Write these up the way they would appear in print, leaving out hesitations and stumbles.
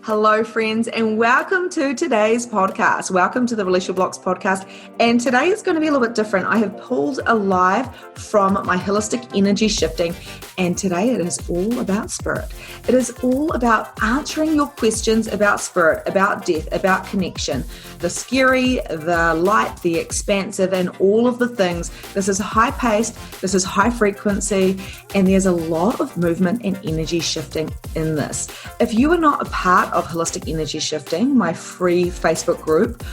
Hello, friends, and welcome to today's podcast. Welcome to the Release Your Blocks podcast. And today is going to be a little bit different. I have pulled a live from my holistic energy shifting, and today it is all about spirit. It is all about answering your questions about spirit, about death, about connection, the scary, the light, the expansive, and all of the things. This is high paced, this is high frequency, and there's a lot of movement and energy shifting in this. If you are not a part of Holistic Energy Shifting, my free Facebook group,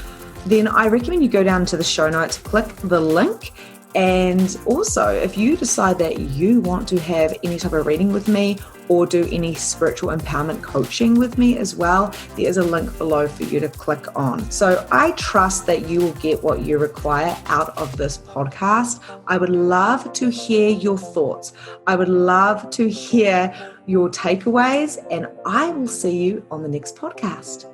then I recommend you go down to the show notes, click the link. And also, if you decide that you want to have any type of reading with me or do any spiritual empowerment coaching with me as well, there is a link below for you to click on. So I trust that you will get what you require out of this podcast. I would love to hear your thoughts. I would love to hear your takeaways, and I will see you on the next podcast.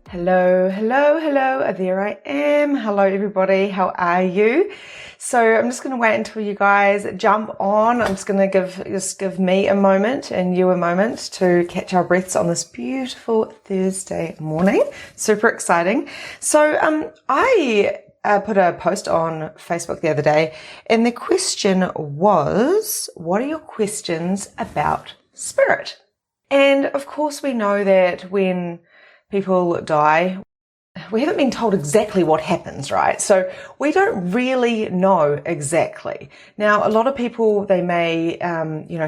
Hello, there I am. Hello everybody, how are you? So I'm just going to wait until you guys jump on. I'm just going to give me a moment and you a moment to catch our breaths on this beautiful Thursday morning. Super exciting. So I put a post on Facebook the other day, and the question was, what are your questions about spirit? And of course we know that when people die, we haven't been told exactly what happens, right? So we don't really know exactly. Now, a lot of people, they may,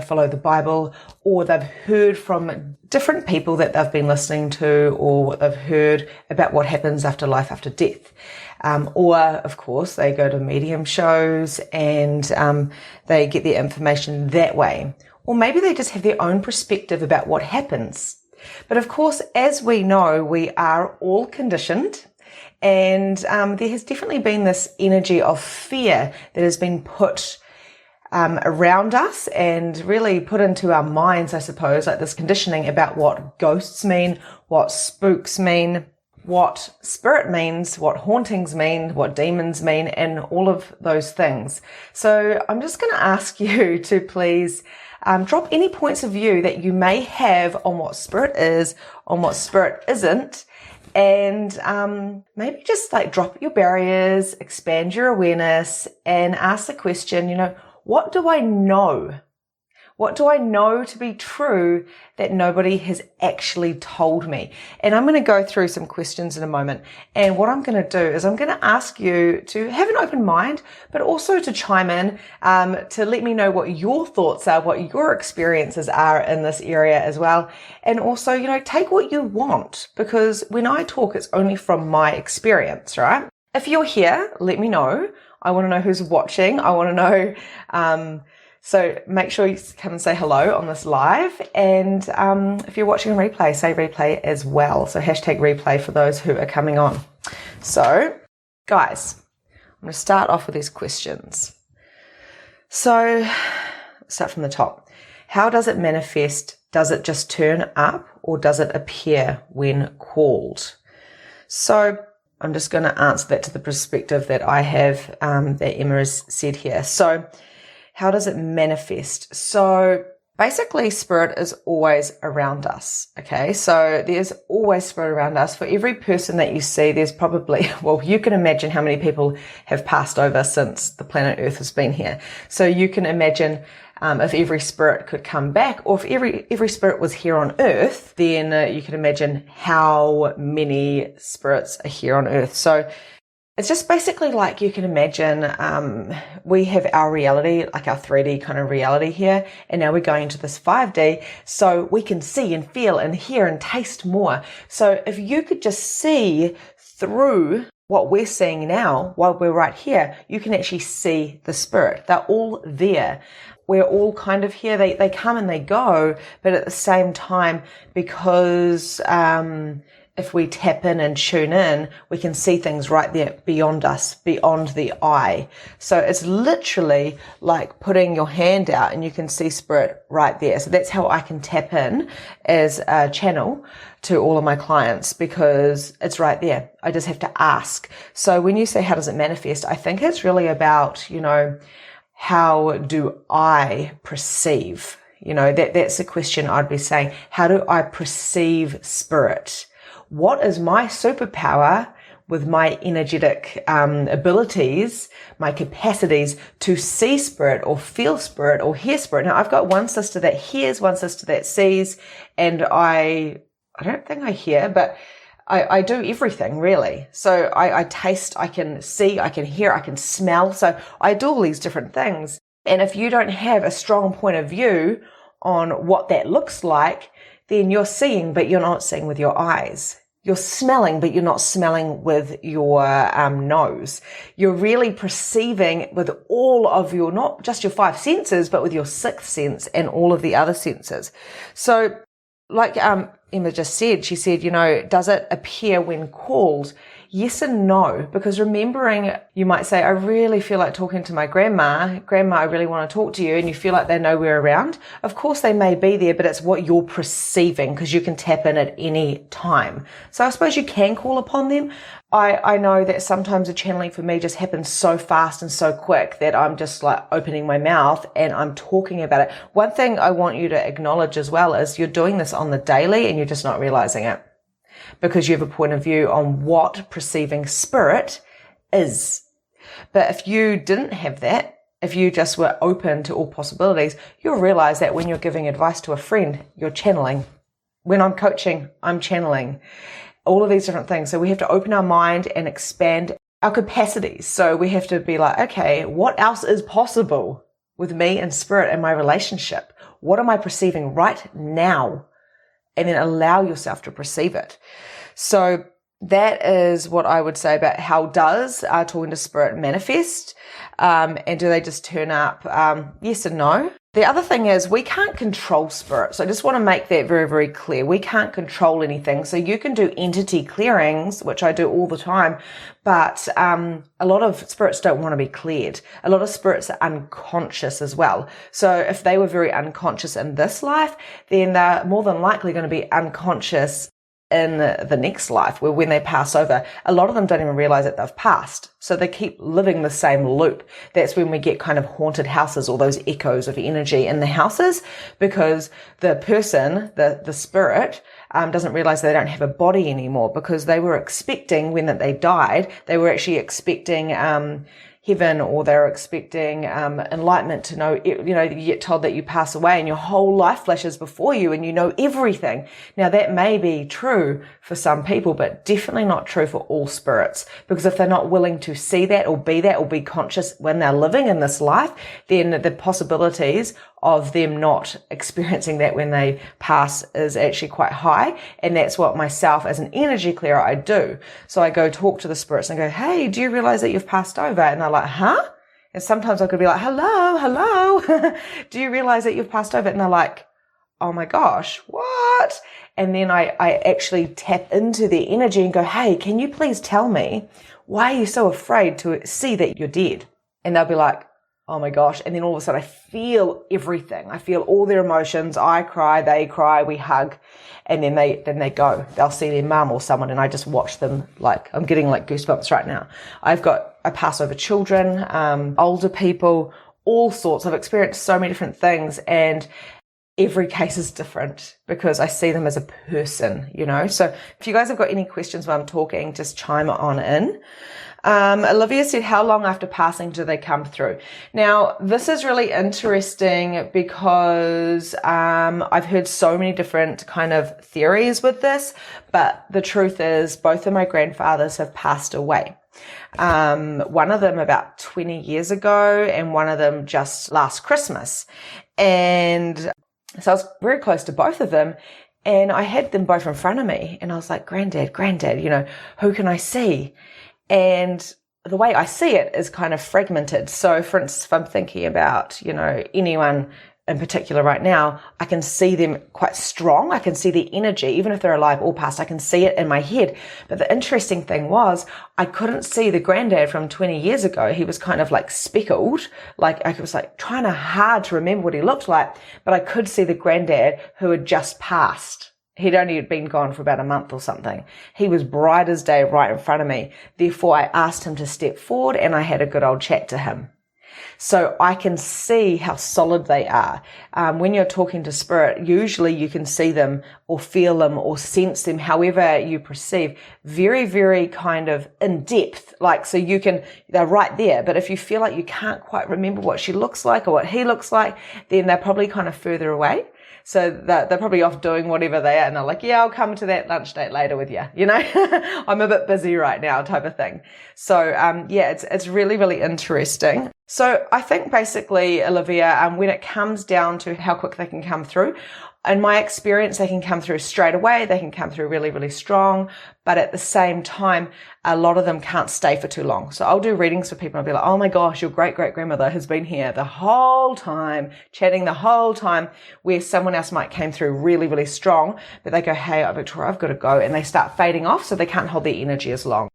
follow the Bible, or they've heard from different people that they've been listening to, or what they've heard about what happens after life, after death. Or, of course, they go to medium shows and they get their information that way. Or maybe they just have their own perspective about what happens. But of course, as we know, we are all conditioned, and there has definitely been this energy of fear that has been put around us and really put into our minds, I suppose, like this conditioning about what ghosts mean, what spooks mean, what spirit means, what hauntings mean, what demons mean, and all of those things. So I'm just going to ask you to please drop any points of view that you may have on what spirit is, on what spirit isn't, and maybe just like drop your barriers, expand your awareness, and ask the question, what do I know? What do I know to be true that nobody has actually told me? And I'm going to go through some questions in a moment. And what I'm going to do is I'm going to ask you to have an open mind, but also to chime in, to let me know what your thoughts are, what your experiences are in this area as well. And also, take what you want, because when I talk, it's only from my experience, right? If you're here, let me know. I want to know who's watching. I want to know, so make sure you come and say hello on this live. And if you're watching a replay, say replay as well. So hashtag replay for those who are coming on. So guys, I'm going to start off with these questions. So start from the top. How does it manifest? Does it just turn up, or does it appear when called? So I'm just going to answer that to the perspective that I have, that Emma has said here. So how does it manifest? So basically, spirit is always around us. Okay. So there's always spirit around us. For every person that you see, there's probably, well, you can imagine how many people have passed over since the planet Earth has been here. So you can imagine, if every spirit could come back, or if every spirit was here on Earth, then you can imagine how many spirits are here on Earth. So it's just basically like you can imagine, we have our reality, like our 3D kind of reality here, and now we're going into this 5D, so we can see and feel and hear and taste more. So if you could just see through what we're seeing now while we're right here, you can actually see the spirit. They're all there. We're all kind of here. They come and they go, but at the same time, because if we tap in and tune in, we can see things right there beyond us, beyond the eye. So it's literally like putting your hand out and you can see spirit right there. So that's how I can tap in as a channel to all of my clients, because it's right there. I just have to ask. So when you say, how does it manifest? I think it's really about, how do I perceive? That's the question I'd be saying. How do I perceive spirit? What is my superpower with my energetic abilities, my capacities to see spirit or feel spirit or hear spirit? Now, I've got one sister that hears, one sister that sees, and I don't think I hear, but I do everything really. So I taste, I can see, I can hear, I can smell. So I do all these different things. And if you don't have a strong point of view on what that looks like, then you're seeing, but you're not seeing with your eyes. You're smelling, but you're not smelling with your nose. You're really perceiving with all of your, not just your 5 senses, but with your 6th sense and all of the other senses. So like Emma just said, she said, does it appear when called? Yes and no, because remembering, you might say, I really feel like talking to my grandma. Grandma, I really want to talk to you, and you feel like they're nowhere around. Of course they may be there, but it's what you're perceiving, because you can tap in at any time. So I suppose you can call upon them. I know that sometimes the channeling for me just happens so fast and so quick that I'm just like opening my mouth and I'm talking about it. One thing I want you to acknowledge as well is you're doing this on the daily and you're just not realizing it, because you have a point of view on what perceiving spirit is. But if you didn't have that, if you just were open to all possibilities, you'll realize that when you're giving advice to a friend, you're channeling. When I'm coaching, I'm channeling. All of these different things. So we have to open our mind and expand our capacities. So we have to be like, okay, what else is possible with me and spirit and my relationship? What am I perceiving right now? And then allow yourself to perceive it. So that is what I would say about how does talking to spirit manifest, and do they just turn up? Yes and no. The other thing is we can't control spirit. So I just want to make that very, very clear. We can't control anything. So you can do entity clearings, which I do all the time, but a lot of spirits don't want to be cleared. A lot of spirits are unconscious as well. So if they were very unconscious in this life, then they're more than likely going to be unconscious in the next life, where when they pass over, a lot of them don't even realize that they've passed. So they keep living the same loop. That's when we get kind of haunted houses, or those echoes of energy in the houses, because the person, the spirit, doesn't realize they don't have a body anymore, because they were expecting, when they died, they were actually expecting heaven, or they're expecting enlightenment to know, you get told that you pass away and your whole life flashes before you and you know everything. Now that may be true for some people, but definitely not true for all spirits, because if they're not willing to see that or be conscious when they're living in this life, then the possibilities of them not experiencing that when they pass is actually quite high. And that's what myself as an energy clearer, I do. So I go talk to the spirits and go, hey, do you realize that you've passed over? And they're like, huh? And sometimes I could be like, hello. Do you realize that you've passed over? And they're like, oh my gosh, what? And then I actually tap into their energy and go, hey, can you please tell me, why are you so afraid to see that you're dead? And they'll be like, oh my gosh. And then all of a sudden I feel everything. I feel all their emotions. I cry, they cry, we hug. And then they go. They'll see their mum or someone, and I just watch them. Like, I'm getting like goosebumps right now. I pass over children, older people, all sorts. I've experienced so many different things, and every case is different because I see them as a person, So if you guys have got any questions while I'm talking, just chime on in. Olivia said, how long after passing do they come through? Now, this is really interesting because I've heard so many different kind of theories with this, but the truth is both of my grandfathers have passed away. One of them about 20 years ago and one of them just last Christmas. And so I was very close to both of them. And I had them both in front of me and I was like, Granddad, who can I see? And the way I see it is kind of fragmented. So for instance, if I'm thinking about, anyone in particular right now, I can see them quite strong. I can see the energy, even if they're alive or past, I can see it in my head. But the interesting thing was I couldn't see the granddad from 20 years ago. He was kind of like speckled, like I was like trying hard to remember what he looked like, but I could see the granddad who had just passed. He'd only been gone for about a month or something. He was bright as day right in front of me. Therefore, I asked him to step forward and I had a good old chat to him. So I can see how solid they are. When you're talking to spirit, usually you can see them or feel them or sense them, however you perceive, very, very kind of in depth. Like, so they're right there. But if you feel like you can't quite remember what she looks like or what he looks like, then they're probably kind of further away. So they're probably off doing whatever they are. And they're like, yeah, I'll come to that lunch date later with you. You know, I'm a bit busy right now type of thing. So, it's really, really interesting. So I think basically, Olivia, when it comes down to how quick they can come through, in my experience, they can come through straight away. They can come through really, really strong. But at the same time, a lot of them can't stay for too long. So I'll do readings for people. I'll be like, oh my gosh, your great-great-grandmother has been here the whole time, chatting the whole time, where someone else might came through really, really strong. But they go, hey, Victoria, I've got to go. And they start fading off, so they can't hold their energy as long.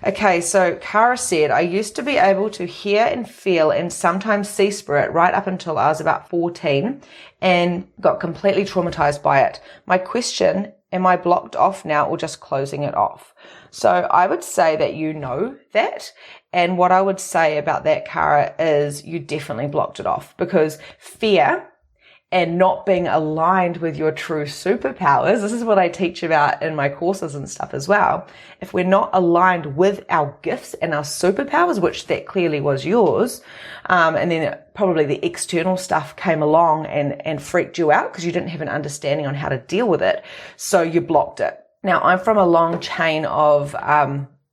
Okay, so Cara said, I used to be able to hear and feel and sometimes see spirit right up until I was about 14 and got completely traumatized by it. My question, am I blocked off now or just closing it off? So I would say that you know that. And what I would say about that, Cara, is you definitely blocked it off, because fear and not being aligned with your true superpowers. This is what I teach about in my courses and stuff as well. If we're not aligned with our gifts and our superpowers, which that clearly was yours, and then probably the external stuff came along and freaked you out because you didn't have an understanding on how to deal with it. So you blocked it. Now, I'm from a long chain of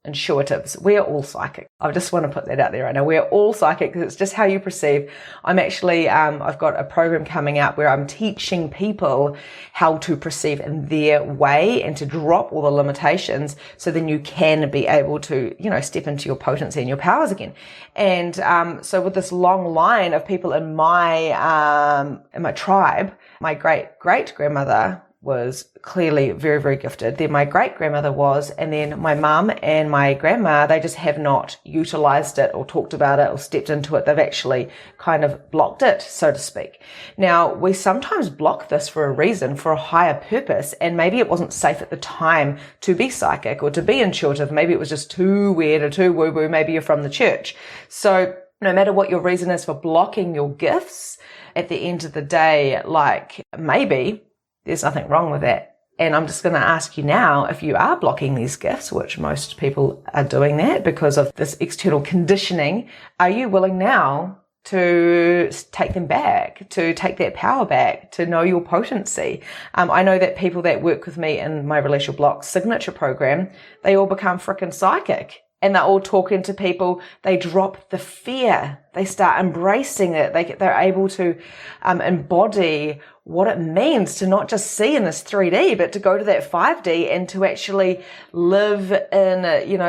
intuitives. We're all psychic. I just want to put that out there right now. We're all psychic because it's just how you perceive. I'm actually, I've got a program coming out where I'm teaching people how to perceive in their way and to drop all the limitations, so then you can be able to, step into your potency and your powers again. And so with this long line of people in my tribe, my great-great-grandmother was clearly very, very gifted. Then my great-grandmother was, and then my mum and my grandma, they just have not utilized it or talked about it or stepped into it. They've actually kind of blocked it, so to speak. Now, we sometimes block this for a reason, for a higher purpose, and maybe it wasn't safe at the time to be psychic or to be intuitive. Maybe it was just too weird or too woo-woo. Maybe you're from the church. So no matter what your reason is for blocking your gifts, at the end of the day, like, maybe there's nothing wrong with that. And I'm just going to ask you now, if you are blocking these gifts, which most people are doing that because of this external conditioning, are you willing now to take them back, to take that power back, to know your potency? I know that people that work with me in my Release Your Blocks signature program, they all become freaking psychic. And they're all talking to people. They drop the fear. They start embracing it. They're able to embody what it means to not just see in this 3D, but to go to that 5D and to actually live in,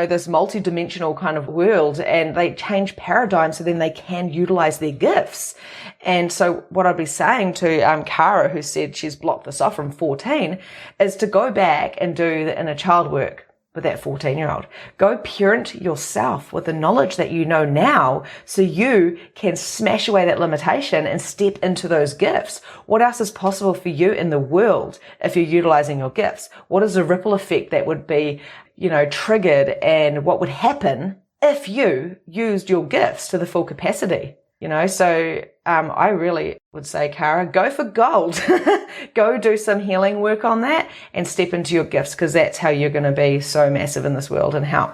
this multi-dimensional kind of world. And they change paradigms so then they can utilize their gifts. And so what I'd be saying to Cara, who said she's blocked this off from 14, is to go back and do the inner child work with that 14-year-old. Go parent yourself with the knowledge that you know now, so you can smash away that limitation and step into those gifts. What else is possible for you in the world if you're utilizing your gifts? What is the ripple effect that would be, triggered, and what would happen if you used your gifts to the full capacity? So I really would say, Cara, go for gold. Go do some healing work on that and step into your gifts, because that's how you're going to be so massive in this world and help.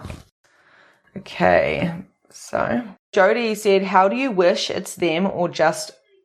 Okay, so Jody said, how do you wish it's them, or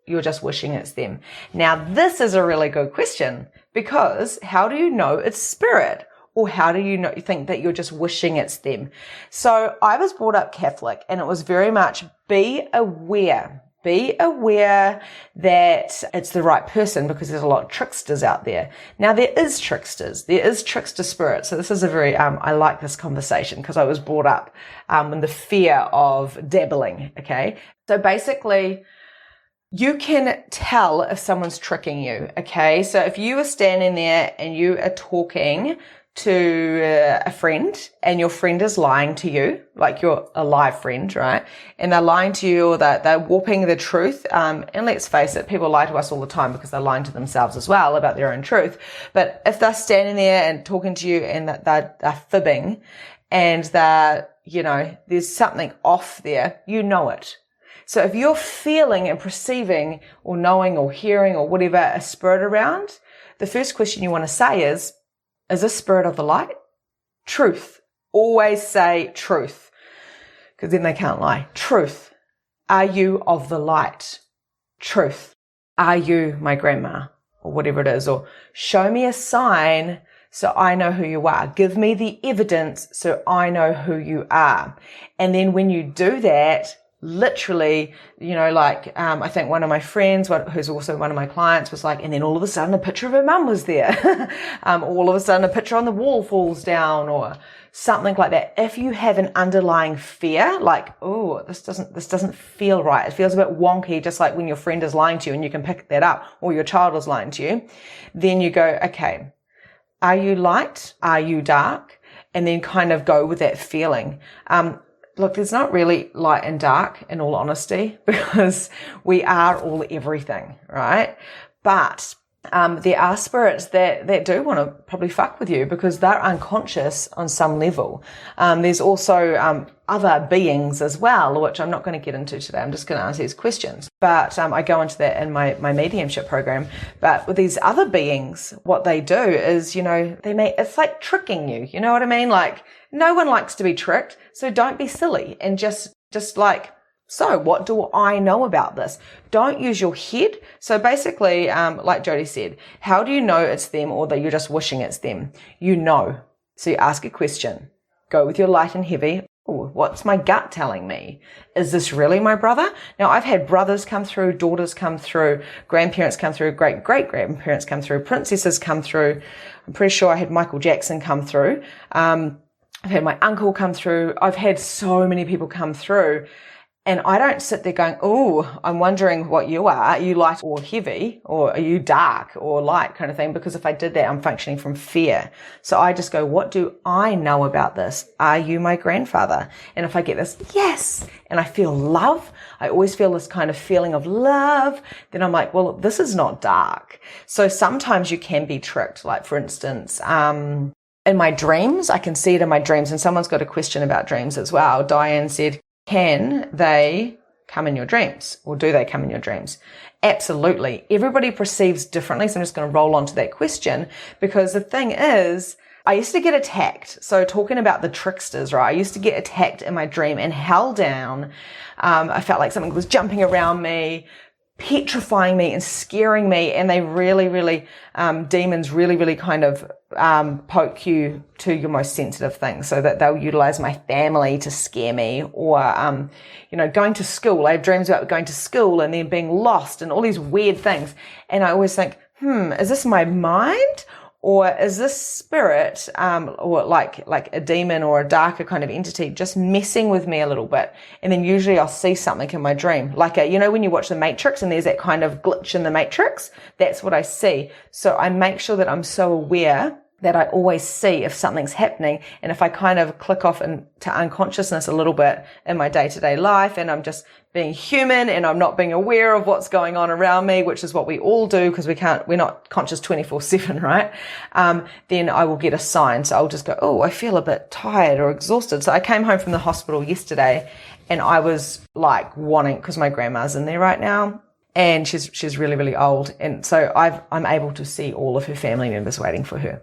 you're just wishing it's them? Now, this is a really good question, because how do you know it's spirit? Or how do you think that you're just wishing it's them? So I was brought up Catholic, and it was very much be aware that it's the right person, because there's a lot of tricksters out there. Now, there is trickster spirits. So this is a very, I like this conversation because I was brought up in the fear of dabbling. Okay. So basically, you can tell if someone's tricking you. Okay. So if you are standing there and you are talking to a friend, and your friend is lying to you, like you're a live friend, right? And they're lying to you, or they're warping the truth. And let's face it, people lie to us all the time because they're lying to themselves as well about their own truth. But if they're standing there and talking to you and that they're fibbing, and there's something off there, you know it. So if you're feeling and perceiving or knowing or hearing or whatever a spirit around, the first question you want to say is this spirit of the light? Truth. Always say truth, because then they can't lie. Truth. Are you of the light? Truth. Are you my grandma? Or whatever it is. Or show me a sign so I know who you are. Give me the evidence so I know who you are. And then when you do that, literally, I think one of my friends, who's also one of my clients, was like, and then all of a sudden a picture of her mum was there. All of a sudden a picture on the wall falls down or something like that. If you have an underlying fear, like, oh, this doesn't feel right. It feels a bit wonky, just like when your friend is lying to you and you can pick that up, or your child is lying to you. Then you go, okay, are you light? Are you dark? And then kind of go with that feeling. Look, there's not really light and dark, in all honesty, because we are all everything, right? But there are spirits that do want to probably fuck with you because they're unconscious on some level. There's also other beings as well, which I'm not going to get into today. I'm just going to answer these questions. But I go into that in my mediumship program. But with these other beings, what they do is, it's like tricking you. You know what I mean? Like, no one likes to be tricked. So don't be silly and just like, so what do I know about this? Don't use your head. So basically, like Jody said, how do you know it's them or that you're just wishing it's them? You know. So you ask a question. Go with your light and heavy. Oh, what's my gut telling me? Is this really my brother? Now, I've had brothers come through, daughters come through, grandparents come through, great-great-grandparents come through, princesses come through. I'm pretty sure I had Michael Jackson come through. I've had my uncle come through. I've had so many people come through. And I don't sit there going, oh, I'm wondering what you are. Are you light or heavy? Or are you dark or light kind of thing? Because if I did that, I'm functioning from fear. So I just go, what do I know about this? Are you my grandfather? And if I get this, yes, and I feel love, I always feel this kind of feeling of love, then I'm like, well, this is not dark. So sometimes you can be tricked. Like, for instance, in my dreams, I can see it in my dreams. And someone's got a question about dreams as well. Diane said, can they come in your dreams, or do they come in your dreams? Absolutely. Everybody perceives differently. So I'm just going to roll on to that question, because the thing is, I used to get attacked. So talking about the tricksters, right? I used to get attacked in my dream and held down. I felt like something was jumping around me, petrifying me and scaring me. And they really, demons really kind of poke you to your most sensitive things, so that they'll utilize my family to scare me, or going to school. I have dreams about going to school and then being lost and all these weird things, and I always think, is this my mind, or is this spirit or like a demon or a darker kind of entity just messing with me a little bit? And then usually I'll see something in my dream, like when you watch The Matrix and there's that kind of glitch in The Matrix, that's what I see. So I make sure that I'm so aware that I always see if something's happening. And if I kind of click off into unconsciousness a little bit in my day-to-day life, and I'm just being human and I'm not being aware of what's going on around me, which is what we all do because we're not conscious 24/7, right? Then I will get a sign. So I'll just go, oh, I feel a bit tired or exhausted. So I came home from the hospital yesterday and I was like wanting, because my grandma's in there right now, and she's really old. And so I'm able to see all of her family members waiting for her.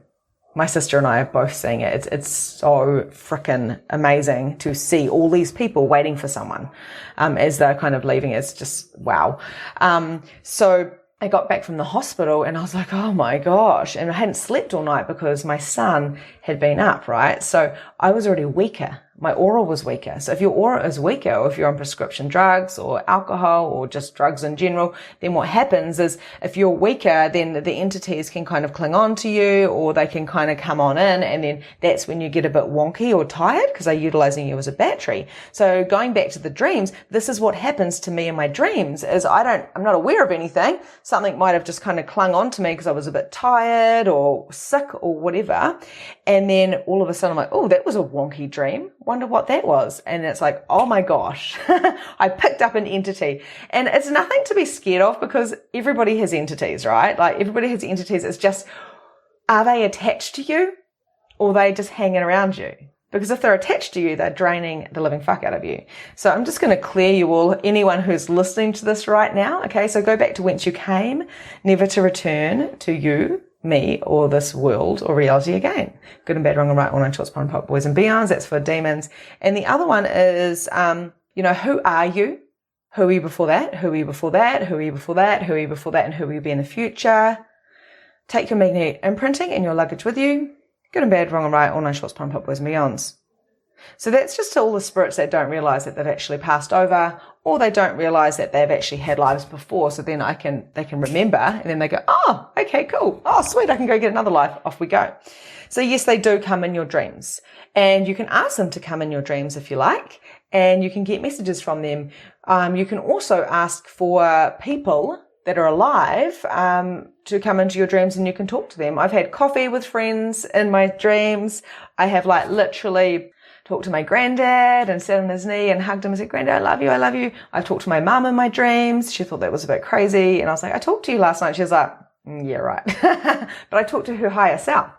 My sister and I are both seeing it. It's so freaking amazing to see all these people waiting for someone as they're kind of leaving. It's just wow. So I got back from the hospital and I was like, oh my gosh. And I hadn't slept all night because my son had been up, right? So I was already weaker. My aura was weaker. So if your aura is weaker, or if you're on prescription drugs or alcohol or just drugs in general, then what happens is if you're weaker, then the entities can kind of cling on to you, or they can kind of come on in, and then that's when you get a bit wonky or tired because they're utilizing you as a battery. So going back to the dreams, this is what happens to me in my dreams is I'm not aware of anything. Something might have just kind of clung on to me because I was a bit tired or sick or whatever. And then all of a sudden I'm like, oh, that was a wonky dream. Wonder what that was. And it's like, oh my gosh, I picked up an entity. And it's nothing to be scared of because everybody has entities, right? Like everybody has entities. It's just, are they attached to you or are they just hanging around you? Because if they're attached to you, they're draining the living fuck out of you. So I'm just going to clear you all, anyone who's listening to this right now. Okay, so go back to whence you came, never to return to you, me, or this world or reality again. Good and bad, wrong and right, all nine shorts, pond, pop, boys and beyonds. That's for demons. And the other one is, who are you? Who were you before that? Who were you before that? Who were you before that? Who were you before that? And who will you be in the future? Take your magnetic imprinting and your luggage with you. Good and bad, wrong and right, all nine shorts, pond, pop, boys and beyonds. So that's just all the spirits that don't realize that they've actually passed over, or they don't realize that they've actually had lives before. So then they can remember, and then they go, oh, okay, cool. Oh, sweet. I can go get another life. Off we go. So yes, they do come in your dreams, and you can ask them to come in your dreams if you like, and you can get messages from them. You can also ask for people that are alive to come into your dreams, and you can talk to them. I've had coffee with friends in my dreams. I have literally talked to my granddad and sat on his knee and hugged him and said, Granddad, I love you, I love you. I've talked to my mum in my dreams. She thought that was a bit crazy. And I was like, I talked to you last night. She was like, yeah, right. But I talked to her higher self.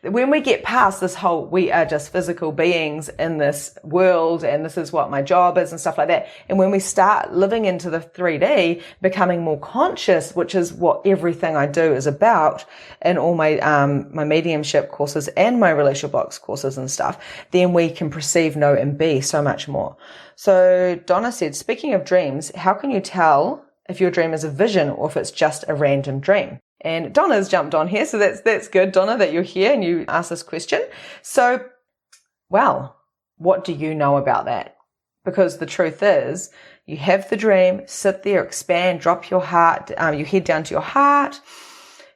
When we get past this whole, we are just physical beings in this world, and this is what my job is and stuff like that. And when we start living into the 3D, becoming more conscious, which is what everything I do is about in all my, my mediumship courses and my relationship box courses and stuff, then we can perceive, know, and be so much more. So Donna said, speaking of dreams, how can you tell if your dream is a vision or if it's just a random dream? And Donna's jumped on here, so that's good, Donna, that you're here and you asked this question. So, well, what do you know about that? Because the truth is, you have the dream, sit there, expand, drop your heart, your head down to your heart,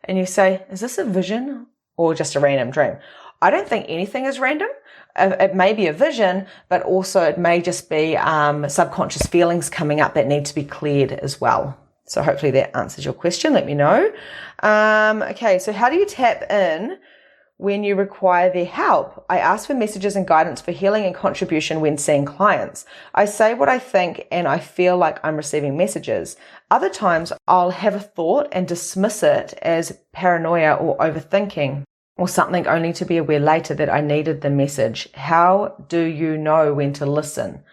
and you say, is this a vision or just a random dream? I don't think anything is random. It may be a vision, but also it may just be subconscious feelings coming up that need to be cleared as well. So hopefully that answers your question. Let me know. Okay, so how do you tap in when you require their help? I ask for messages and guidance for healing and contribution when seeing clients. I say what I think and I feel like I'm receiving messages. Other times I'll have a thought and dismiss it as paranoia or overthinking, or something only to be aware later that I needed the message. How do you know when to listen?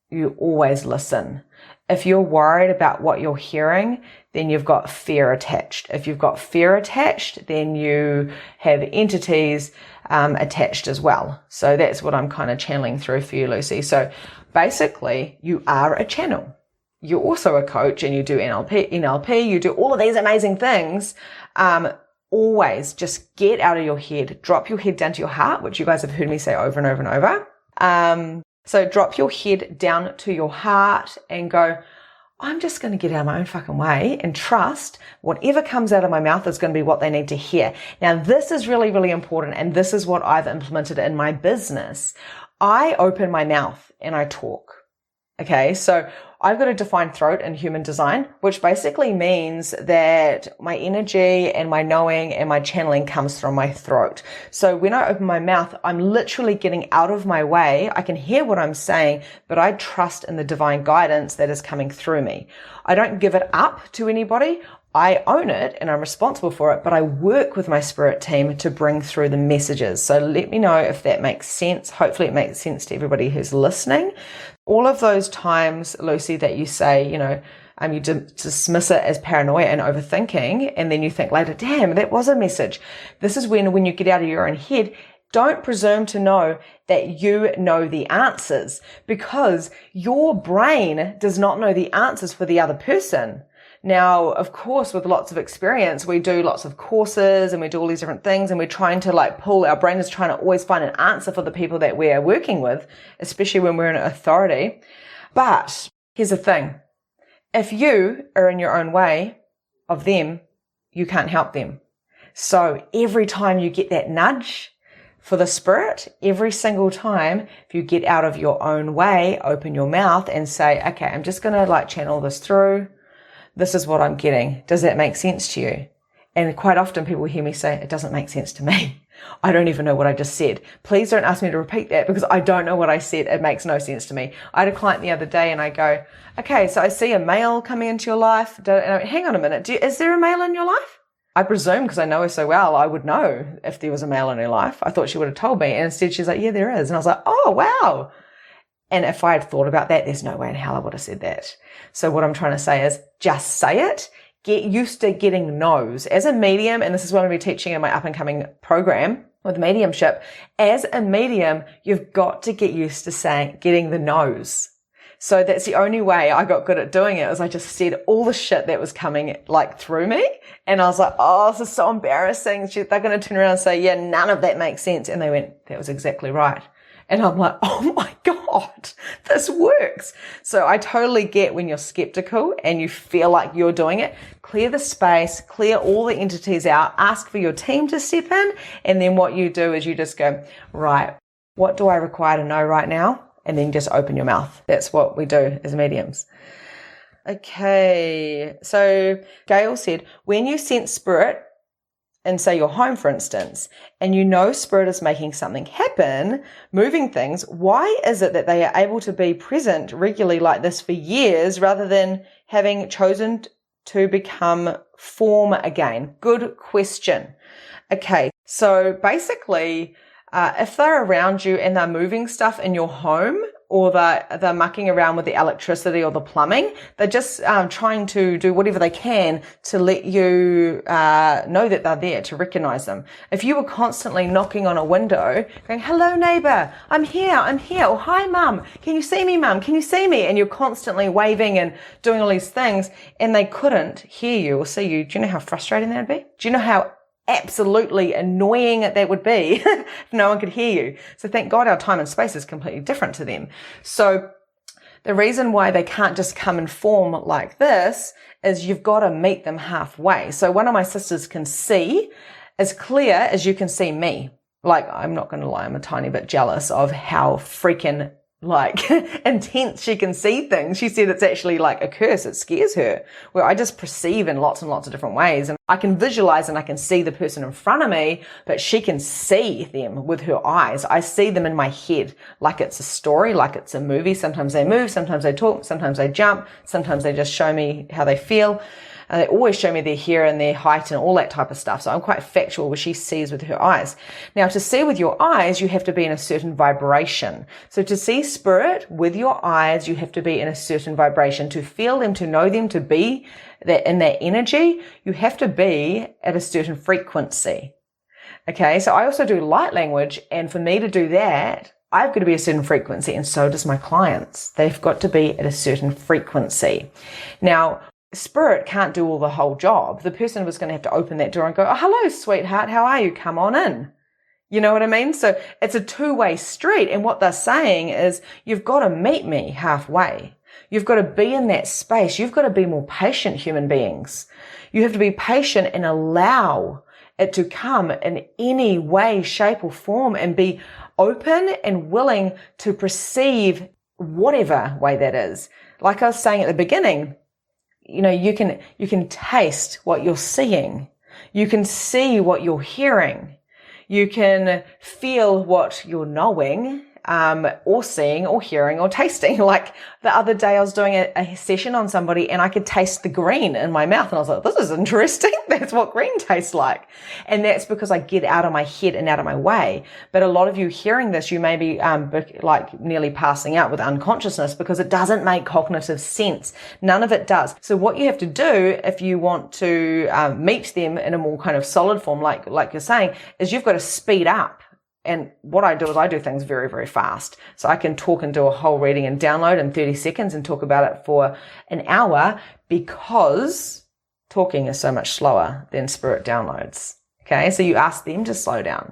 You always listen. If you're worried about what you're hearing, then you've got fear attached. If you've got fear attached, then you have entities attached as well. So that's what I'm kind of channeling through for you, Lucy. So basically, you are a channel. You're also a coach, and you do NLP, you do all of these amazing things. Always just get out of your head, drop your head down to your heart, which you guys have heard me say over and over and over. So drop your head down to your heart and go, I'm just going to get out of my own fucking way and trust whatever comes out of my mouth is going to be what they need to hear. Now, this is really, really important, and this is what I've implemented in my business. I open my mouth and I talk. Okay, so I've got a defined throat in human design, which basically means that my energy and my knowing and my channeling comes from my throat. So when I open my mouth, I'm literally getting out of my way. I can hear what I'm saying, but I trust in the divine guidance that is coming through me. I don't give it up to anybody. I own it and I'm responsible for it, but I work with my spirit team to bring through the messages. So let me know if that makes sense. Hopefully it makes sense to everybody who's listening. All of those times, Lucy, that you say, you dismiss it as paranoia and overthinking, and then you think later, damn, that was a message. This is when you get out of your own head, don't presume to know that you know the answers, because your brain does not know the answers for the other person. Now, of course, with lots of experience, we do lots of courses and we do all these different things, and we're trying to our brain is trying to always find an answer for the people that we are working with, especially when we're in authority. But here's the thing. If you are in your own way of them, you can't help them. So every time you get that nudge for the spirit, every single time, if you get out of your own way, open your mouth and say, okay, I'm just going to channel this through. This is what I'm getting. Does that make sense to you? And quite often people hear me say, it doesn't make sense to me. I don't even know what I just said. Please don't ask me to repeat that, because I don't know what I said. It makes no sense to me. I had a client the other day and I go, okay, so I see a male coming into your life. And I went, hang on a minute. Is there a male in your life? I presume, because I know her so well, I would know if there was a male in her life. I thought she would have told me. And instead she's like, yeah, there is. And I was like, oh, wow. And if I had thought about that, there's no way in hell I would have said that. So what I'm trying to say is just say it. Get used to getting no's. As a medium, and this is what I'm going to be teaching in my up-and-coming program with mediumship, as a medium, you've got to get used to getting the no's. So that's the only way I got good at doing it, is I just said all the shit that was coming like through me. And I was like, oh, this is so embarrassing. They're going to turn around and say, yeah, none of that makes sense. And they went, that was exactly right. And I'm like, oh my God, this works. So I totally get when you're skeptical and you feel like you're doing it. Clear the space, clear all the entities out, ask for your team to step in. And then what you do is you just go, right, what do I require to know right now? And then just open your mouth. That's what we do as mediums. Okay. So Gail said, when you sense spirit, and say you're home, for instance, and you know spirit is making something happen, moving things, why is it that they are able to be present regularly like this for years rather than having chosen to become form again? Good question. Okay, so basically, if they're around you and they're moving stuff in your home, or they're mucking around with the electricity or the plumbing, they're just trying to do whatever they can to let you know that they're there, to recognize them. If you were constantly knocking on a window going, hello neighbor, I'm here, or hi mum, can you see me mum, can you see me? And you're constantly waving and doing all these things and they couldn't hear you or see you, do you know how frustrating that would be? Do you know how absolutely annoying that would be if no one could hear you? So thank God our time and space is completely different to them. So the reason why they can't just come and form like this is you've got to meet them halfway. So one of my sisters can see as clear as you can see me. Like, I'm not going to lie, I'm a tiny bit jealous of how freaking intense she can see things. She said it's actually like a curse. It scares her, where I just perceive in lots and lots of different ways. And I can visualize and I can see the person in front of me, but she can see them with her eyes. I see them in my head like it's a story, like it's a movie. Sometimes they move, sometimes they talk, sometimes they jump, sometimes they just show me how they feel. And they always show me their hair and their height and all that type of stuff. So I'm quite factual where she sees with her eyes. Now, to see with your eyes, you have to be in a certain vibration. So to see spirit with your eyes, you have to be in a certain vibration. To feel them, to know them, to be that in that energy, you have to be at a certain frequency. Okay, so I also do light language, and for me to do that, I've got to be a certain frequency, and so does my clients. They've got to be at a certain frequency. Now, spirit can't do all the whole job. The person was going to have to open that door and go, oh, hello, sweetheart. How are you? Come on in. You know what I mean? So it's a two-way street. And what they're saying is you've got to meet me halfway. You've got to be in that space. You've got to be more patient, human beings. You have to be patient and allow it to come in any way, shape or form, and be open and willing to perceive whatever way that is. Like I was saying at the beginning, you know, you can taste what you're seeing. You can see what you're hearing. You can feel what you're knowing, or seeing or hearing or tasting. Like the other day I was doing a session on somebody and I could taste the green in my mouth. And I was like, this is interesting. That's what green tastes like. And that's because I get out of my head and out of my way. But a lot of you hearing this, you may be like nearly passing out with unconsciousness because it doesn't make cognitive sense. None of it does. So what you have to do if you want to meet them in a more kind of solid form, like you're saying, is you've got to speed up. And what I do is I do things very, very fast. So I can talk and do a whole reading and download in 30 seconds and talk about it for an hour because talking is so much slower than spirit downloads. Okay, so you ask them to slow down.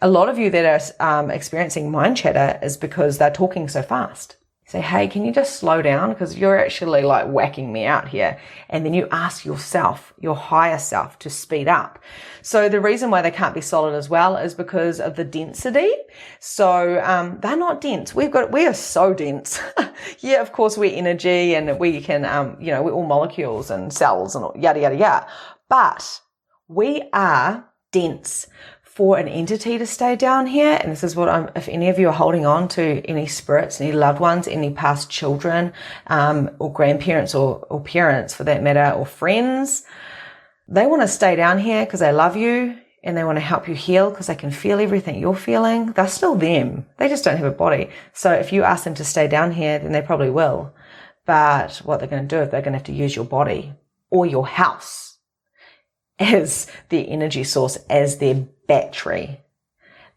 A lot of you that are experiencing mind chatter is because they're talking so fast. You say, hey, can you just slow down? Because you're actually like whacking me out here. And then you ask yourself, your higher self, to speed up. So the reason why they can't be solid as well is because of the density. So they're not dense. We are so dense. Yeah, of course we're energy and we can, we're all molecules and cells and yada, yada, yada. But we are dense. For an entity to stay down here, and this is what if any of you are holding on to any spirits, any loved ones, any past children, or grandparents or parents for that matter, or friends, They want to stay down here because they love you and they want to help you heal because they can feel everything you're feeling. They're still them. They just don't have a body. So if you ask them to stay down here, then they probably will. But what they're going to do is they're going to have to use your body or your house as their energy source, as their battery.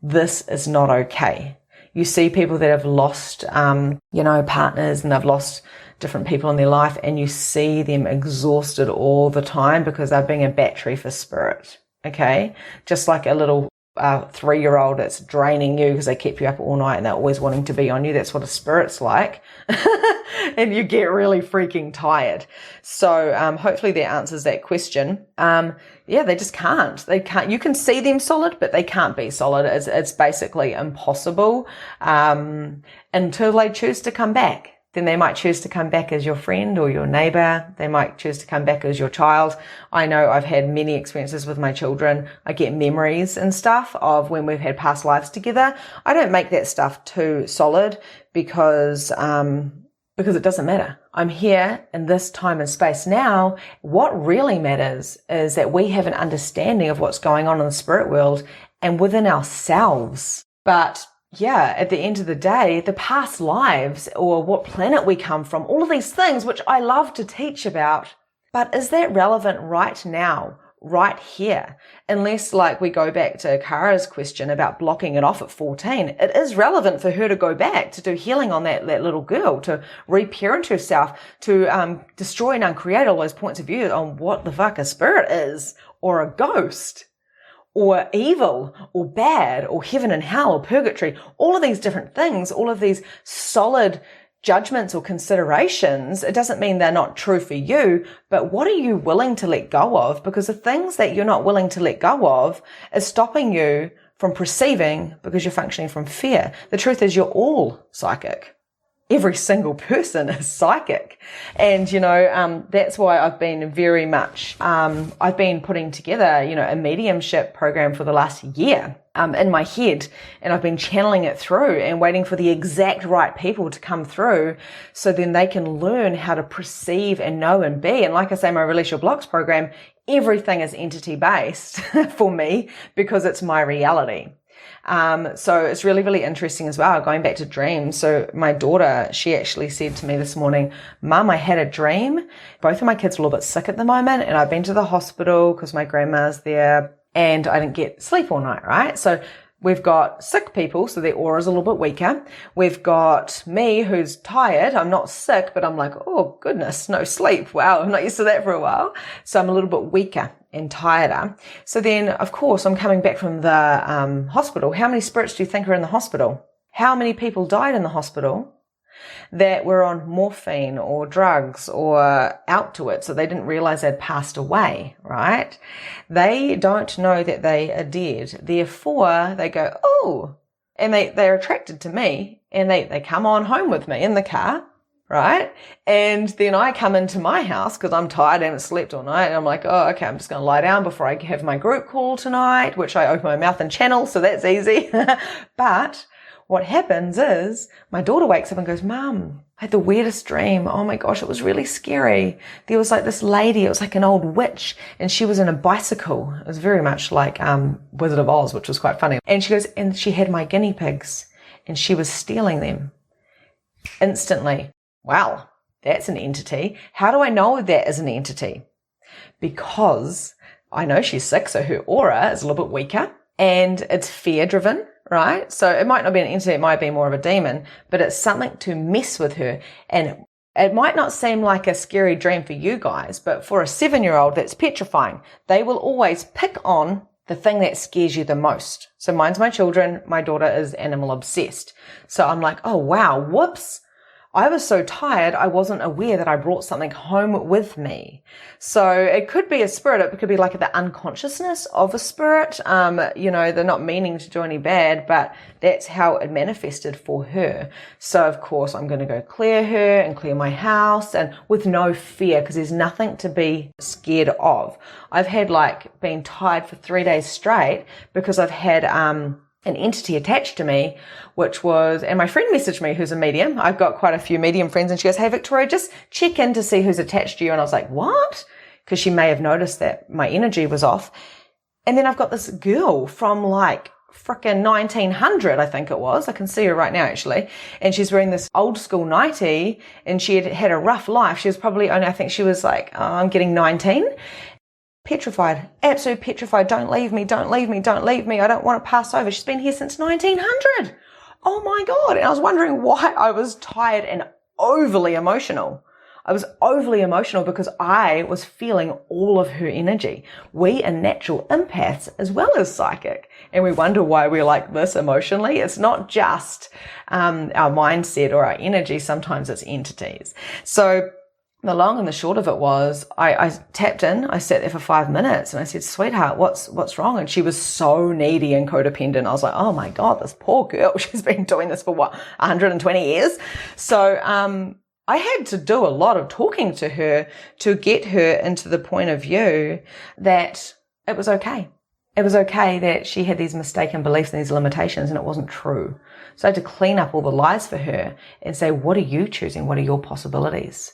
This is not okay. You see people that have lost, partners, and they've lost different people in their life, and you see them exhausted all the time because they're being a battery for spirit. Okay. Just like a little 3-year-old that's draining you because they keep you up all night and they're always wanting to be on you. That's what a spirit's like. And you get really freaking tired. So hopefully that answers that question. They just can't. They can't. You can see them solid, but they can't be solid. It's basically impossible until they choose to come back. Then they might choose to come back as your friend or your neighbor. They might choose to come back as your child. I know I've had many experiences with my children. I get memories and stuff of when we've had past lives together. I don't make that stuff too solid because it doesn't matter. I'm here in this time and space now. What really matters is that we have an understanding of what's going on in the spirit world and within ourselves. But yeah, at the end of the day, the past lives or what planet we come from, all of these things, which I love to teach about, but is that relevant right now, right here? Unless like we go back to Kara's question about blocking it off at 14, it is relevant for her to go back to do healing on that little girl, to reparent herself, to destroy and uncreate all those points of view on what the fuck a spirit is, or a ghost, or evil, or bad, or heaven and hell, or purgatory, all of these different things, all of these solid judgments or considerations. It doesn't mean they're not true for you, but what are you willing to let go of? Because the things that you're not willing to let go of is stopping you from perceiving because you're functioning from fear. The truth is you're all psychic. Every single person is psychic. And, that's why I've been very much, I've been putting together, a mediumship program for the last year, in my head. And I've been channeling it through and waiting for the exact right people to come through so then they can learn how to perceive and know and be. And like I say, my Release Your Blocks program, everything is entity based for me because it's my reality. So it's really, really interesting as well, going back to dreams. So my daughter, she actually said to me this morning, Mum, I had a dream. Both of my kids are a little bit sick at the moment and I've been to the hospital because my grandma's there and I didn't get sleep all night, right? So we've got sick people, so their aura's a little bit weaker. We've got me who's tired. I'm not sick, but I'm like, oh goodness, no sleep. Wow, I'm not used to that for a while. So I'm a little bit weaker and tireder. So then, of course, I'm coming back from the hospital. How many spirits do you think are in the hospital? How many people died in the hospital that were on morphine or drugs or out to it, so they didn't realize they'd passed away, right? They don't know that they are dead. Therefore, they go, oh, and they're attracted to me and they come on home with me in the car, right? And then I come into my house because I'm tired and haven't slept all night. And I'm like, oh, okay, I'm just going to lie down before I have my group call tonight, which I open my mouth and channel, so that's easy. But what happens is my daughter wakes up and goes, Mum, I had the weirdest dream. Oh my gosh, it was really scary. There was like this lady, it was like an old witch, and she was in a bicycle. It was very much like Wizard of Oz, which was quite funny. And she goes, and she had my guinea pigs and she was stealing them instantly. Wow, that's an entity. How do I know that is an entity? Because I know she's sick, so her aura is a little bit weaker and it's fear driven, right? So it might not be an entity, it might be more of a demon, but it's something to mess with her. And it might not seem like a scary dream for you guys, but for a 7-year-old, that's petrifying. They will always pick on the thing that scares you the most. So mine's my children. My daughter is animal obsessed. So I'm like, oh wow, whoops. I was so tired, I wasn't aware that I brought something home with me. So it could be a spirit. It could be like the unconsciousness of a spirit. They're not meaning to do any bad, but that's how it manifested for her. So of course, I'm going to go clear her and clear my house and with no fear because there's nothing to be scared of. I've had been tired for 3 days straight because I've had, an entity attached to me, and my friend messaged me who's a medium. I've got quite a few medium friends and she goes, hey, Victoria, just check in to see who's attached to you. And I was like, what? because she may have noticed that my energy was off. And then I've got this girl from like frickin' 1900, I think it was. I can see her right now, actually. And she's wearing this old school nightie, and she had had a rough life. She was probably only, I think she was like, I'm getting 19. Petrified, absolute petrified. Don't leave me, don't leave me, don't leave me. I don't want to pass over. She's been here since 1900. Oh my God. And I was wondering why I was tired and overly emotional. I was overly emotional because I was feeling all of her energy. We are natural empaths as well as psychic, and we wonder why we're like this emotionally. It's not just our mindset or our energy. Sometimes it's entities. So the long and the short of it was I tapped in, I sat there for 5 minutes, and I said, sweetheart, what's wrong? And she was so needy and codependent. I was like, oh my God, this poor girl, she's been doing this for 120 years. So, I had to do a lot of talking to her to get her into the point of view that it was okay. It was okay that she had these mistaken beliefs and these limitations, and it wasn't true. So I had to clean up all the lies for her and say, what are you choosing? What are your possibilities?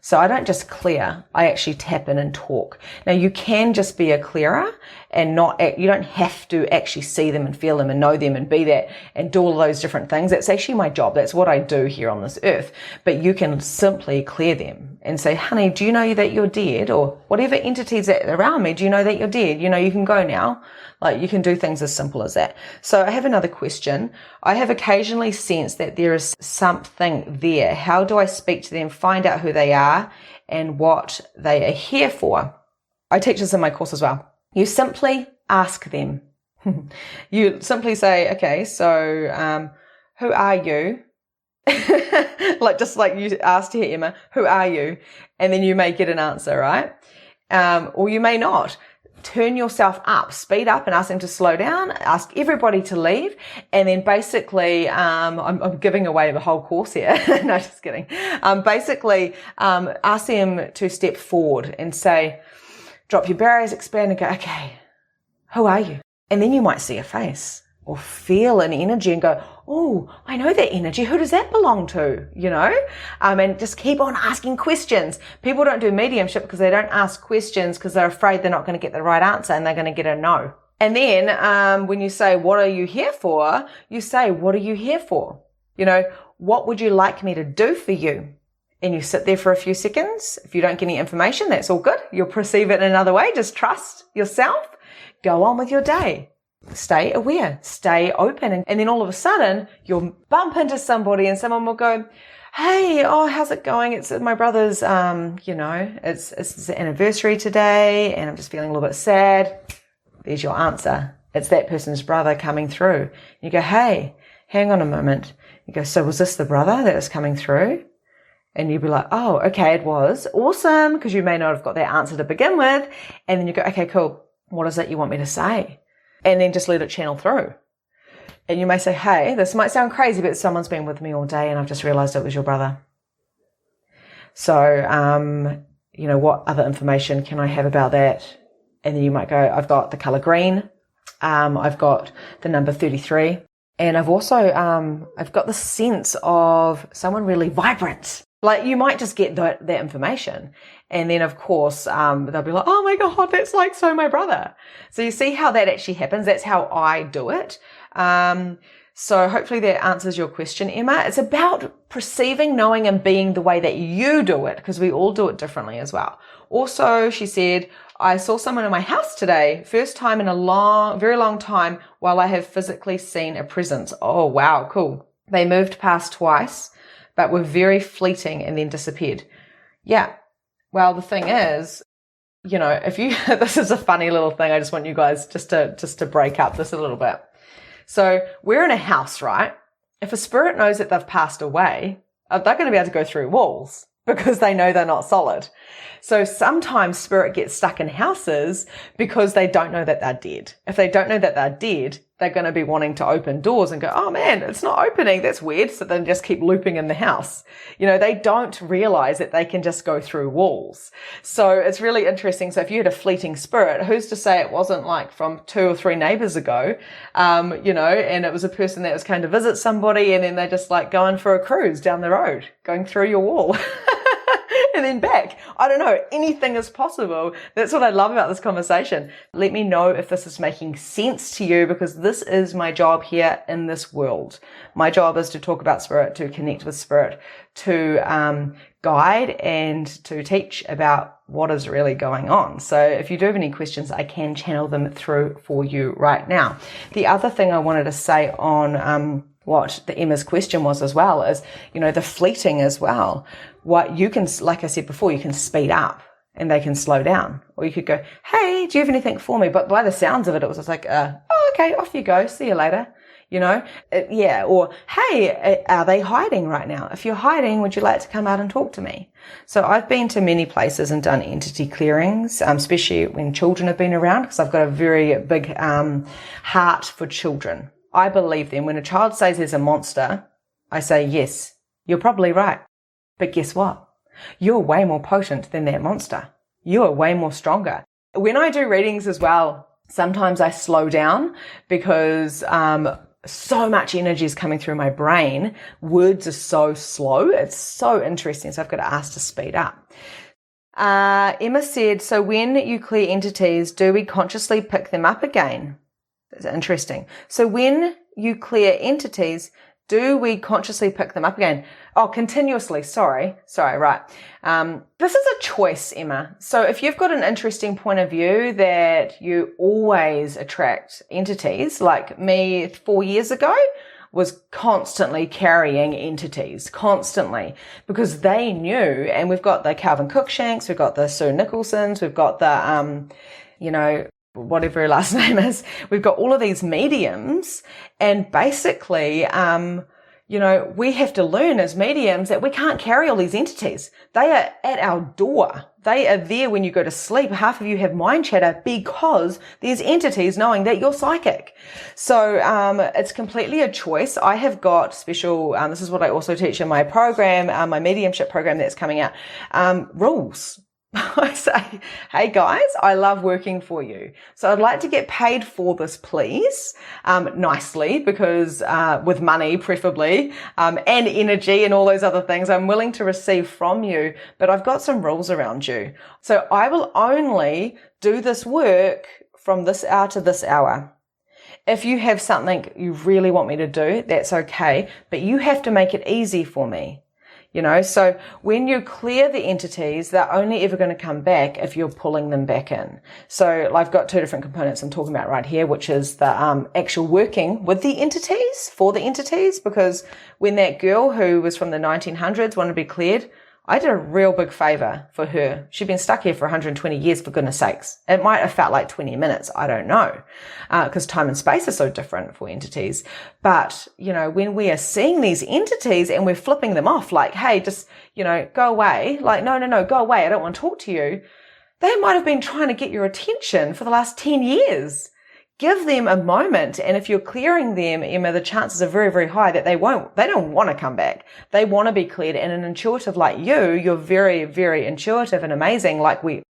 So I don't just clear, I actually tap in and talk. Now you can just be a clearer and you don't have to actually see them and feel them and know them and be that and do all those different things. That's actually my job. That's what I do here on this earth. But you can simply clear them and say, honey, do you know that you're dead? Or whatever entities that are around me, do you know that you're dead? You know, you can go now. Like, you can do things as simple as that. So I have another question. I have occasionally sensed that there is something there. How do I speak to them, find out who they are and what they are here for? I teach this in my course as well. You simply ask them. You simply say, okay, so who are you? Just like you asked here, Emma, who are you? And then you may get an answer, right? Or you may not. Turn yourself up, speed up, and ask them to slow down, ask everybody to leave, and then basically, I'm giving away the whole course here. No, just kidding. Ask them to step forward and say, drop your barriers, expand, and go, okay, who are you? And then you might see a face or feel an energy and go, oh, I know that energy. Who does that belong to? You know? And just keep on asking questions. People don't do mediumship because they don't ask questions because they're afraid they're not going to get the right answer and they're going to get a no. And then, when you say, what are you here for? You say, what are you here for? You know, what would you like me to do for you? And you sit there for a few seconds. If you don't get any information, that's all good. You'll perceive it in another way. Just trust yourself. Go on with your day. Stay aware, stay open. And then all of a sudden you'll bump into somebody and someone will go, hey, oh, how's it going? It's my brother's, it's his anniversary today and I'm just feeling a little bit sad. There's your answer. It's that person's brother coming through. You go, hey, hang on a moment. You go, so was this the brother that was coming through? And you'd be like, oh, okay, it was awesome, because you may not have got that answer to begin with. And then you go, okay, cool. What is it you want me to say? And then just let it channel through. And you may say, hey, this might sound crazy, but someone's been with me all day and I've just realized it was your brother. So, what other information can I have about that? And then you might go, I've got the color green. I've got the number 33. And I've also, I've got the sense of someone really vibrant. Like, you might just get that information. And then, of course, they'll be like, oh my God, that's like so my brother. So you see how that actually happens. That's how I do it. So hopefully that answers your question, Emma. It's about perceiving, knowing, and being the way that you do it, because we all do it differently as well. Also, she said, I saw someone in my house today. First time in a very long time, while I have physically seen a presence. Oh, wow, cool. They moved past twice, but were very fleeting and then disappeared. Yeah. Well, the thing is, if you, this is a funny little thing. I just want you guys just to break up this a little bit. So we're in a house, right? If a spirit knows that they've passed away, they're going to be able to go through walls because they know they're not solid. So sometimes spirit gets stuck in houses because they don't know that they're dead. If they don't know that they're dead, they're going to be wanting to open doors and go, oh man, it's not opening. That's weird. So then just keep looping in the house. They don't realize that they can just go through walls. So it's really interesting. So if you had a fleeting spirit, who's to say it wasn't like from 2 or 3 neighbors ago, and it was a person that was coming to visit somebody and then they're just like going for a cruise down the road, going through your wall. and then back. I don't know. Anything is possible. That's what I love about this conversation. Let me know if this is making sense to you, because this is my job here in this world. My job is to talk about spirit, to connect with spirit, to guide and to teach about what is really going on. So if you do have any questions, I can channel them through for you right now. The other thing I wanted to say on what the Emma's question was as well is, the fleeting as well. What you can, like I said before, you can speed up and they can slow down. Or you could go, hey, do you have anything for me? But by the sounds of it, it was just like, oh, okay, off you go. See you later. Or, hey, are they hiding right now? If you're hiding, would you like to come out and talk to me? So I've been to many places and done entity clearings, especially when children have been around, because I've got a very big heart for children. I believe them. When a child says there's a monster, I say, yes, you're probably right. But guess what? You're way more potent than that monster. You are way more stronger. When I do readings as well, sometimes I slow down because so much energy is coming through my brain. Words are so slow. It's so interesting. So I've got to ask to speed up. Emma said, so when you clear entities, do we consciously pick them up again? That's interesting. So when you clear entities, do we consciously pick them up again? Oh, continuously. Sorry, right. This is a choice, Emma. So if you've got an interesting point of view that you always attract entities, like me 4 years ago, was constantly carrying entities, constantly, because they knew, and we've got the Calvin Cruikshanks, we've got the Sue Nicholsons, we've got the, whatever her last name is, we've got all of these mediums, and basically, we have to learn as mediums that we can't carry all these entities. They are at our door. They are there when you go to sleep. Half of you have mind chatter because there's entities knowing that you're psychic. So it's completely a choice. I have got special, this is what I also teach in my program, my mediumship program that's coming out, rules. I say, hey guys, I love working for you. So I'd like to get paid for this, please, nicely, because, with money preferably, and energy and all those other things I'm willing to receive from you, but I've got some rules around you. So I will only do this work from this hour to this hour. If you have something you really want me to do, that's okay, but you have to make it easy for me. So when you clear the entities, they're only ever going to come back if you're pulling them back in. So I've got two different components I'm talking about right here, which is the actual working with the entities, for the entities, because when that girl who was from the 1900s wanted to be cleared, I did a real big favor for her. She'd been stuck here for 120 years, for goodness sakes. It might have felt like 20 minutes. I don't know. Because time and space are so different for entities. But, when we are seeing these entities and we're flipping them off, like, hey, just, go away. Like, no, go away. I don't want to talk to you. They might have been trying to get your attention for the last 10 years. Give them a moment, and if you're clearing them, Emma, the chances are very, very high that they don't want to come back. They want to be cleared, and an intuitive like you're very, very intuitive and amazing, like we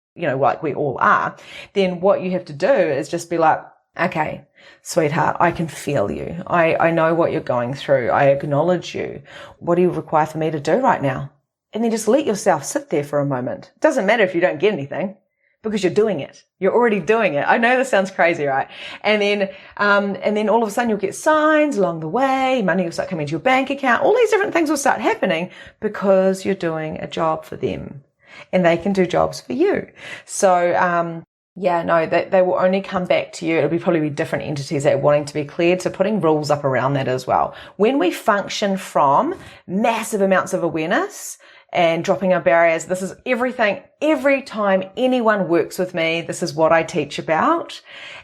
all are. Then what you have to do is just be like, okay, sweetheart, I can feel you. I know what you're going through. I acknowledge you. What do you require for me to do right now? And then just let yourself sit there for a moment. It doesn't matter if you don't get anything, because you're doing it. You're already doing it. I know this sounds crazy, right? And then all of a sudden you'll get signs along the way. Money will start coming into your bank account. All these different things will start happening because you're doing a job for them, and they can do jobs for you. So, they will only come back to you. It'll probably be different entities that are wanting to be cleared. So putting rules up around that as well. When we function from massive amounts of awareness, and dropping our barriers. This is everything. Every time anyone works with me, this is what I teach about.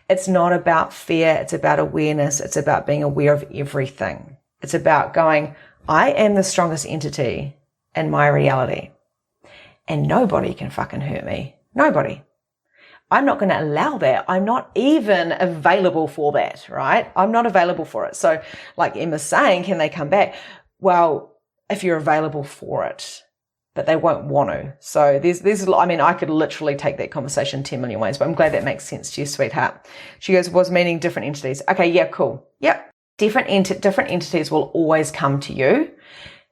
It's not about fear. It's about awareness. It's about being aware of everything. It's about going, I am the strongest entity in my reality, and nobody can fucking hurt me. Nobody. I'm not going to allow that. I'm not even available for that, right? I'm not available for it. So like Emma's saying, can they come back? Well, if you're available for it, but they won't want to. So I could literally take that conversation 10 million ways, but I'm glad that makes sense to you, sweetheart. She goes, was meaning different entities. Okay, yeah, cool. Yep. Different entities will always come to you.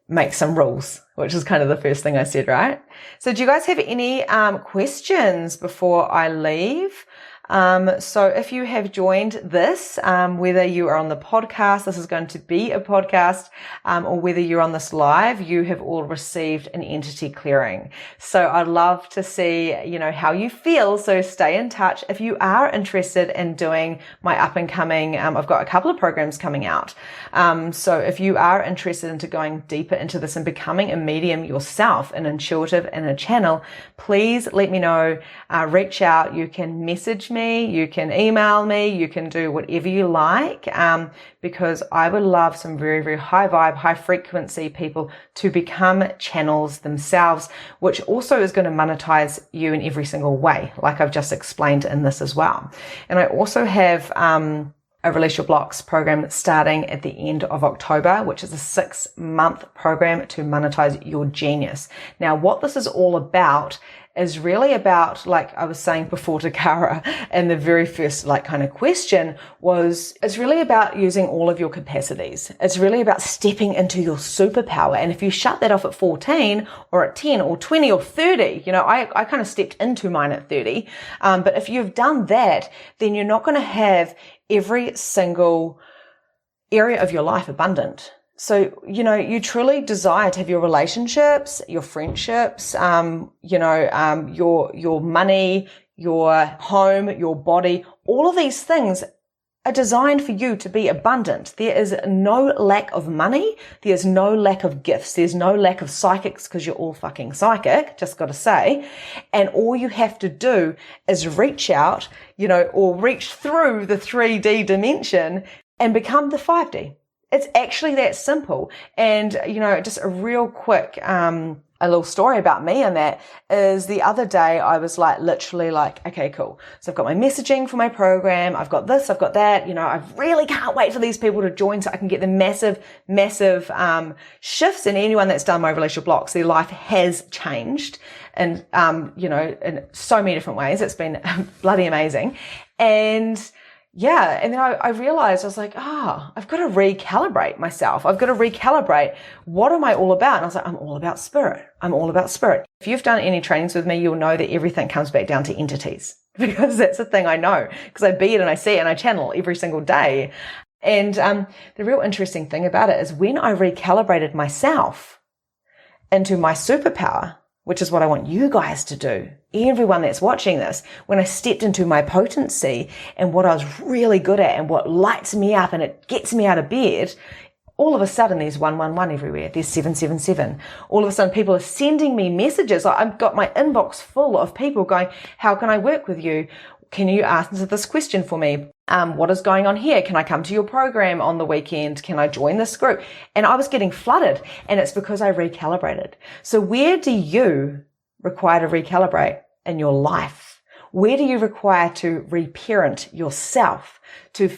Make some rules. which is kind of the first thing I said, right? So do you guys have any questions before I leave? So if you have joined this, whether you are on the podcast, this is going to be a podcast, or whether you're on this live, you have all received an entity clearing. So I'd love to see, how you feel. So stay in touch. If you are interested in doing my up and coming, I've got a couple of programs coming out. So if you are interested into going deeper into this and becoming a medium yourself, an intuitive and a channel, please let me know, reach out. You can message me, you can email me, you can do whatever you like, because I would love some very, very high vibe, high frequency people to become channels themselves, which also is going to monetize you in every single way, like I've just explained in this as well. And I also have a Release Your Blocks program starting at the end of October, which is a 6-month program to monetize your genius. Now, what this is all about is really about, like I was saying before to Kara, and the very first kind of question was, it's really about using all of your capacities. It's really about stepping into your superpower. And if you shut that off at 14 or at 10 or 20 or 30, I kind of stepped into mine at 30. But if you've done that, then you're not going to have every single area of your life abundant. So, you truly desire to have your relationships, your friendships, your money, your home, your body, all of these things are designed for you to be abundant. There is no lack of money. There's no lack of gifts. There's no lack of psychics, because you're all fucking psychic, just got to say. And all you have to do is reach out, or reach through the 3D dimension and become the 5D. It's actually that simple. And, just a real quick, a little story about me and that is the other day I was literally okay, cool. So I've got my messaging for my program. I've got this, I've got that. I really can't wait for these people to join so I can get the massive, shifts. And anyone that's done my Release Your Blocks, their life has changed. And, in so many different ways. It's been bloody amazing. And yeah. And then I realized, I was like, I've got to recalibrate myself. I've got to recalibrate. What am I all about? And I was like, I'm all about spirit. I'm all about spirit. If you've done any trainings with me, you'll know that everything comes back down to entities, because that's the thing I know, because I be it and I see it and I channel every single day. And the real interesting thing about it is when I recalibrated myself into my superpower, which is what I want you guys to do, everyone that's watching this, when I stepped into my potency and what I was really good at and what lights me up and it gets me out of bed, all of a sudden there's 111 everywhere. There's 777. All of a sudden people are sending me messages. I've got my inbox full of people going, how can I work with you? Can you answer this question for me? What is going on here? Can I come to your program on the weekend? Can I join this group? And I was getting flooded, and it's because I recalibrated. So where do you require to recalibrate in your life? Where do you require to reparent yourself, to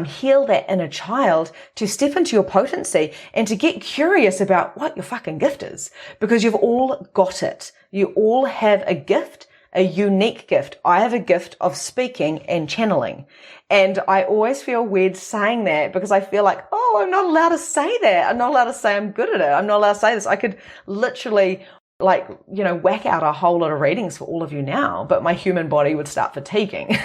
heal that inner child, to step into your potency and to get curious about what your fucking gift is? Because you've all got it. You all have a gift. A unique gift. I have a gift of speaking and channeling. And I always feel weird saying that, because I feel like, I'm not allowed to say that. I'm not allowed to say I'm good at it. I'm not allowed to say this. I could literally whack out a whole lot of readings for all of you now, but my human body would start fatiguing.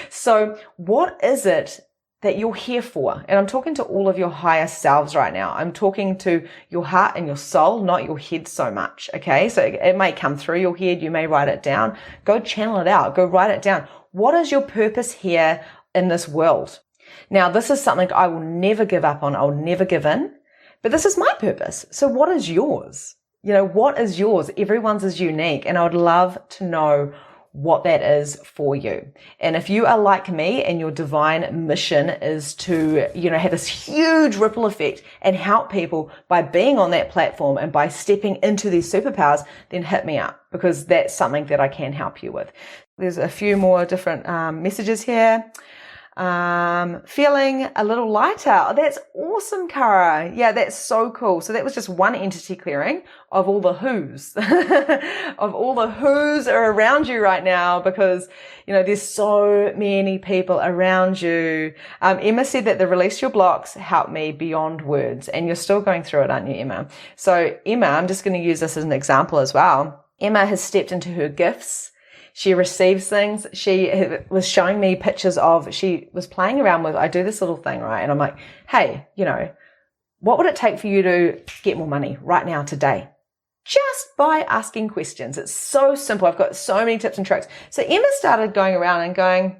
So what is it that you're here for? And I'm talking to all of your higher selves right now. I'm talking to your heart and your soul, not your head so much. Okay. So it may come through your head. You may write it down. Go channel it out. Go write it down. What is your purpose here in this world? Now, this is something I will never give up on. I'll never give in, but this is my purpose. So what is yours? What is yours? Everyone's is unique. And I would love to know what that is for you. And if you are like me and your divine mission is to, have this huge ripple effect and help people by being on that platform and by stepping into these superpowers, then hit me up, because that's something that I can help you with. There's a few more different messages here. Feeling a little lighter. Oh, that's awesome, Cara. Yeah, that's so cool. So that was just one entity clearing of all the who's, of all the who's are around you right now, because, there's so many people around you. Emma said that the release your blocks helped me beyond words, and you're still going through it, aren't you, Emma? So Emma, I'm just going to use this as an example as well. Emma has stepped into her gifts. She receives things. She was showing me pictures she was playing around with, I do this little thing, right? And I'm like, hey, what would it take for you to get more money right now, today? Just by asking questions. It's so simple. I've got so many tips and tricks. So Emma started going around and going,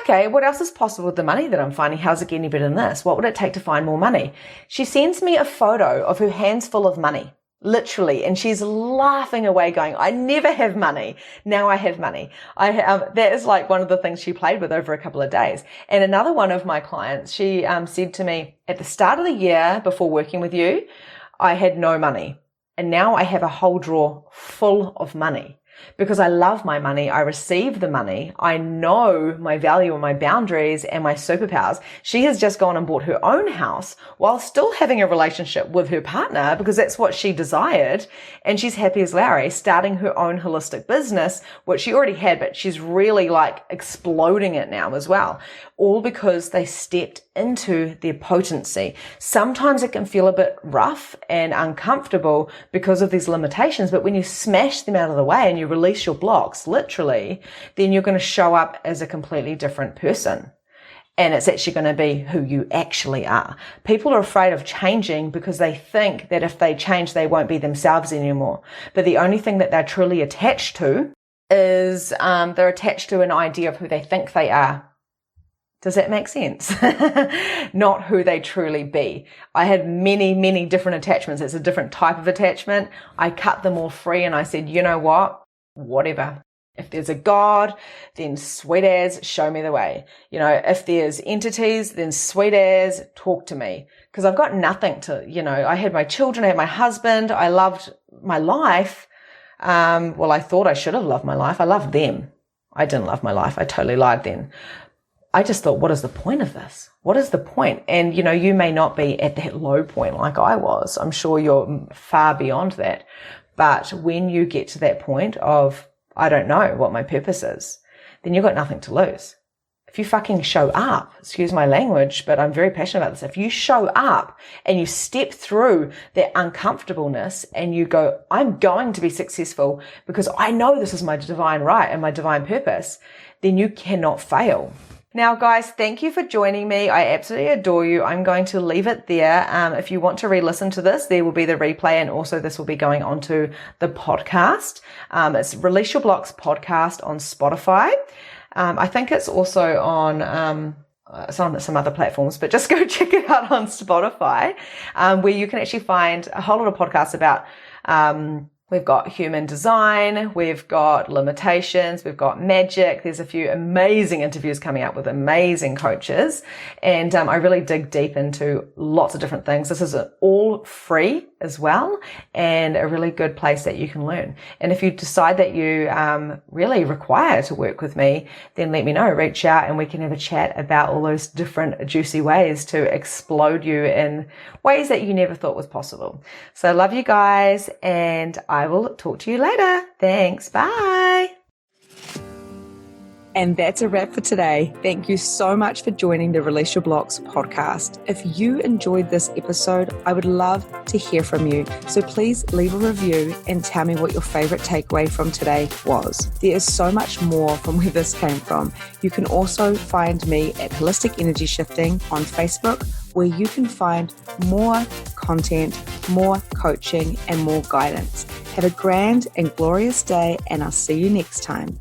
okay, what else is possible with the money that I'm finding? How's it getting any better than this? What would it take to find more money? She sends me a photo of her hands full of money. Literally, and she's laughing away going, I never have money. Now I have money. That is like one of the things she played with over a couple of days. And another one of my clients, she said to me, at the start of the year before working with you, I had no money. And now I have a whole drawer full of money. Because I love my money, I receive the money, I know my value and my boundaries and my superpowers. She has just gone and bought her own house while still having a relationship with her partner, because that's what she desired. And she's happy as Larry, starting her own holistic business, which she already had, but she's really like exploding it now as well. All because they stepped into their potency. Sometimes it can feel a bit rough and uncomfortable because of these limitations, but when you smash them out of the way and you release your blocks, literally, then you're going to show up as a completely different person. And it's actually going to be who you actually are. People are afraid of changing because they think that if they change, they won't be themselves anymore. But the only thing that they're truly attached to is they're attached to an idea of who they think they are. Does that make sense? Not who they truly be. I had many, many different attachments. It's a different type of attachment. I cut them all free and I said, you know what? Whatever. If there's a God, then sweet as, show me the way. If there's entities, then sweet as, talk to me. Because I've got nothing to, I had my children, I had my husband, I loved my life. I thought I should have loved my life. I loved them. I didn't love my life. I totally lied then. I just thought, what is the point of this? What is the point? And, you may not be at that low point like I was. I'm sure you're far beyond that. But when you get to that point of, I don't know what my purpose is, then you've got nothing to lose. If you fucking show up, excuse my language, but I'm very passionate about this. If you show up and you step through that uncomfortableness and you go, I'm going to be successful because I know this is my divine right and my divine purpose, then you cannot fail. Now, guys, thank you for joining me. I absolutely adore you. I'm going to leave it there. If you want to re-listen to this, there will be the replay, and also this will be going onto the podcast. It's Release Your Blocks podcast on Spotify. I think it's also on some other platforms, but just go check it out on Spotify, where you can actually find a whole lot of podcasts about we've got human design, we've got limitations, we've got magic. There's a few amazing interviews coming up with amazing coaches. And I really dig deep into lots of different things. This is all free as well, and a really good place that you can learn. And if you decide that you really require to work with me, then let me know. Reach out and we can have a chat about all those different juicy ways to explode you in ways that you never thought was possible. So I love you guys, and I will talk to you later. Thanks. Bye. And that's a wrap for today. Thank you so much for joining the Release Your Blocks podcast. If you enjoyed this episode, I would love to hear from you. So please leave a review and tell me what your favorite takeaway from today was. There is so much more from where this came from. You can also find me at Holistic Energy Shifting on Facebook, where you can find more content, more coaching, and more guidance. Have a grand and glorious day, and I'll see you next time.